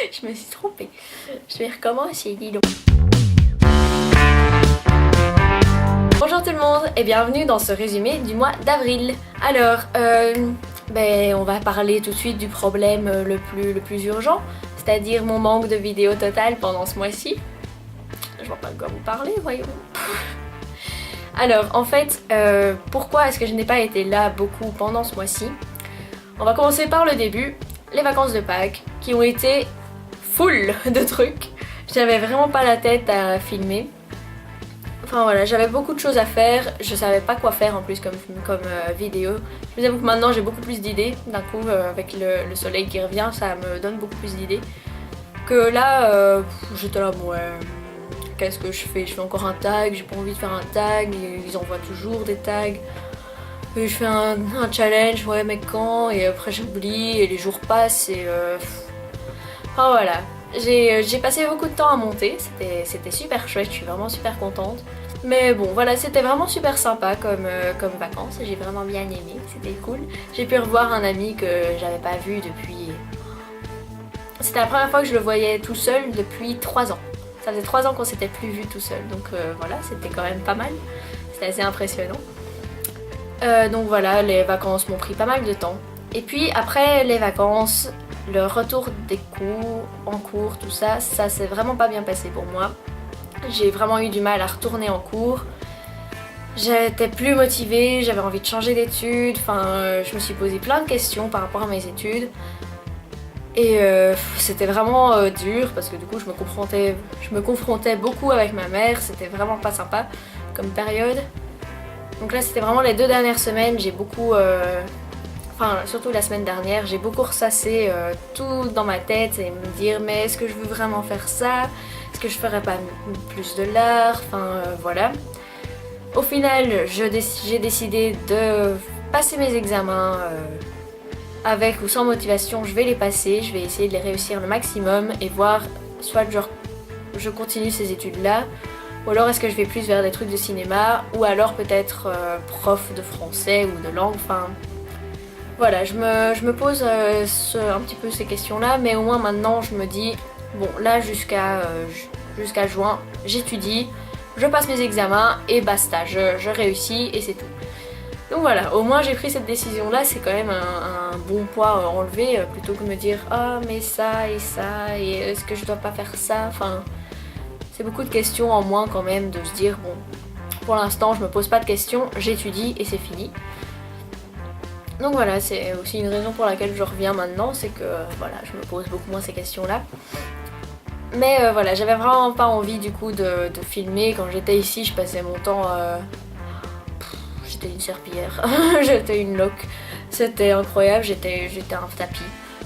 Je me suis trompée. Je vais recommencer, dis donc. Bonjour tout le monde et bienvenue dans ce résumé du mois d'avril. Alors, on va parler tout de suite du problème le plus urgent, c'est-à-dire mon manque de vidéos totales pendant ce mois-ci. Je vois pas de quoi vous parler, voyons. Alors, en fait, pourquoi est-ce que je n'ai pas été là beaucoup pendant ce mois-ci? On va commencer par le début, les vacances de Pâques, qui ont été full de trucs. J'avais vraiment pas la tête à filmer. Enfin voilà, j'avais beaucoup de choses à faire, je savais pas quoi faire en plus comme vidéo. Je vous avoue que maintenant j'ai beaucoup plus d'idées, d'un coup avec le soleil qui revient, ça me donne beaucoup plus d'idées. Que là, j'étais là, ouais, qu'est-ce que je fais? Je fais encore un tag, j'ai pas envie de faire un tag, ils envoient toujours des tags. Et je fais un challenge, ouais mais quand? Et après j'oublie et les jours passent et enfin voilà. J'ai passé beaucoup de temps à monter, c'était super chouette, je suis vraiment super contente. Mais bon voilà, c'était vraiment super sympa comme vacances, j'ai vraiment bien aimé, c'était cool. J'ai pu revoir un ami que j'avais pas vu depuis... C'était la première fois que je le voyais tout seul depuis 3 ans. Ça faisait 3 ans qu'on s'était plus vu tout seul, donc voilà, c'était quand même pas mal. C'était assez impressionnant. Donc voilà, les vacances m'ont pris pas mal de temps. Et puis après les vacances, le retour des cours, en cours, tout ça, ça s'est vraiment pas bien passé pour moi. J'ai vraiment eu du mal à retourner en cours. J'étais plus motivée, j'avais envie de changer d'études, enfin je me suis posé plein de questions par rapport à mes études. Et c'était vraiment dur parce que du coup je me confrontais beaucoup avec ma mère, c'était vraiment pas sympa comme période. Donc là c'était vraiment les 2 dernières semaines, j'ai beaucoup... Enfin, surtout la semaine dernière, j'ai beaucoup ressassé tout dans ma tête et me dire mais est-ce que je veux vraiment faire ça? Est-ce que je ferais pas plus de l'art? Enfin voilà. Au final, j'ai décidé de passer mes examens avec ou sans motivation, je vais les passer, je vais essayer de les réussir le maximum et voir soit je continue ces études là, ou alors est-ce que je vais plus vers des trucs de cinéma, ou alors peut-être prof de français ou de langue, enfin... Voilà, je me pose un petit peu ces questions-là, mais au moins maintenant je me dis, bon là jusqu'à juin, j'étudie, je passe mes examens et basta, je réussis et c'est tout. Donc voilà, au moins j'ai pris cette décision-là, c'est quand même un bon poids à enlever, plutôt que de me dire « Ah mais ça, et est-ce que je dois pas faire ça ?» Enfin, c'est beaucoup de questions en moins quand même de se dire « Bon, pour l'instant je me pose pas de questions, j'étudie et c'est fini. » Donc voilà, c'est aussi une raison pour laquelle je reviens maintenant, c'est que voilà, je me pose beaucoup moins ces questions-là. Mais voilà, j'avais vraiment pas envie du coup de filmer. Quand j'étais ici, je passais mon temps... J'étais une serpillière, j'étais une loque. C'était incroyable, j'étais un tapis.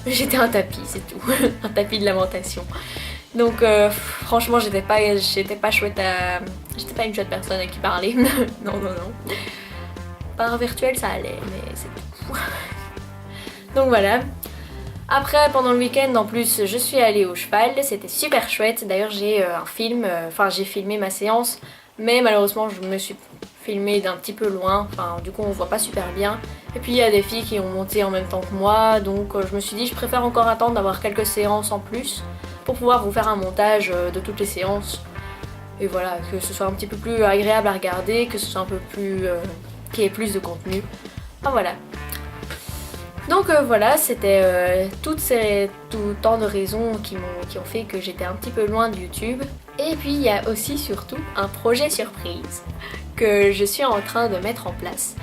J'étais un tapis, c'est tout. Un tapis de lamentation. Donc franchement, j'étais pas chouette à... J'étais pas une chouette personne à qui parler. Non, non, non. Par virtuel, ça allait, mais c'est tout. Donc voilà. Après, pendant le week-end, en plus, je suis allée au cheval. C'était super chouette. D'ailleurs, j'ai un film. Enfin, j'ai filmé ma séance. Mais malheureusement, je me suis filmée d'un petit peu loin. Enfin, du coup, on voit pas super bien. Et puis, il y a des filles qui ont monté en même temps que moi. Donc, je me suis dit, je préfère encore attendre d'avoir quelques séances en plus pour pouvoir vous faire un montage de toutes les séances. Et voilà, que ce soit un petit peu plus agréable à regarder, que ce soit un peu plus... qu'il y ait plus de contenu. Enfin, voilà. Donc voilà, c'était tout tant de raisons qui ont fait que j'étais un petit peu loin de YouTube. Et puis il y a aussi surtout un projet surprise que je suis en train de mettre en place.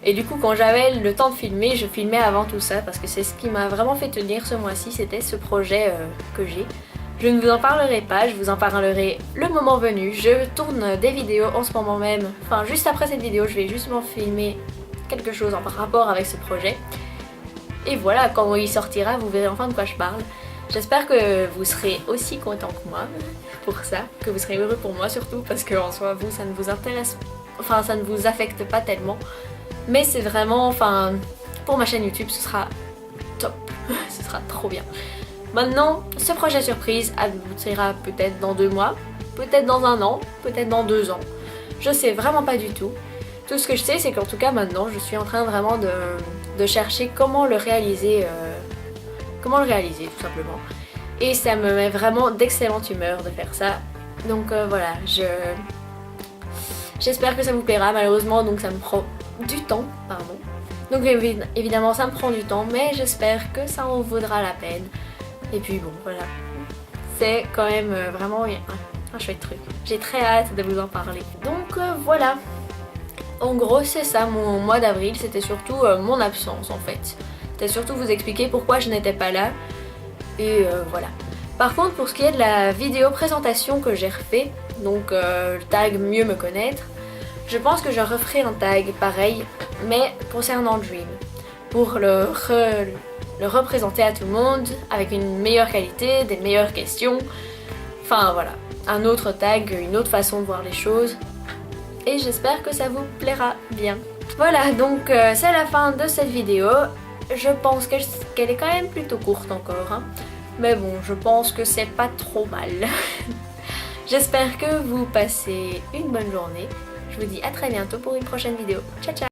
Et du coup quand j'avais le temps de filmer, je filmais avant tout ça parce que c'est ce qui m'a vraiment fait tenir ce mois-ci, c'était ce projet que j'ai. Je ne vous en parlerai pas, je vous en parlerai le moment venu. Je tourne des vidéos en ce moment même. Enfin juste après cette vidéo, je vais justement filmer quelque chose en rapport avec ce projet. Et voilà, quand il sortira, vous verrez enfin de quoi je parle. J'espère que vous serez aussi content que moi pour ça, que vous serez heureux pour moi surtout, parce que en soi, vous, ça ne vous intéresse, enfin ça ne vous affecte pas tellement. Mais c'est vraiment, enfin, pour ma chaîne YouTube, ce sera top, ce sera trop bien. Maintenant, ce projet surprise aboutira peut-être dans 2 mois, peut-être dans 1 an, peut-être dans 2 ans. Je sais vraiment pas du tout. Tout ce que je sais, c'est qu'en tout cas maintenant, je suis en train vraiment de chercher comment le réaliser tout simplement. et ça me met vraiment d'excellente humeur de faire ça. Donc voilà, j'espère que ça vous plaira. Malheureusement, donc ça me prend du temps, pardon. Donc évidemment ça me prend du temps, mais j'espère que ça en vaudra la peine. Et puis bon, voilà. C'est quand même vraiment un chouette truc. J'ai très hâte de vous en parler. Donc voilà. En gros, c'est ça mon mois d'avril. C'était surtout mon absence en fait. C'était surtout vous expliquer pourquoi je n'étais pas là. Et voilà. Par contre, pour ce qui est de la vidéo présentation que j'ai refait, donc le tag mieux me connaître, je pense que je referai un tag pareil, mais concernant Dream. Pour le représenter à tout le monde, avec une meilleure qualité, des meilleures questions. Enfin voilà, un autre tag, une autre façon de voir les choses. Et j'espère que ça vous plaira bien. Voilà, donc c'est la fin de cette vidéo. Je pense qu'elle est quand même plutôt courte encore, hein. Mais bon, je pense que c'est pas trop mal. J'espère que vous passez une bonne journée. Je vous dis à très bientôt pour une prochaine vidéo. Ciao ciao!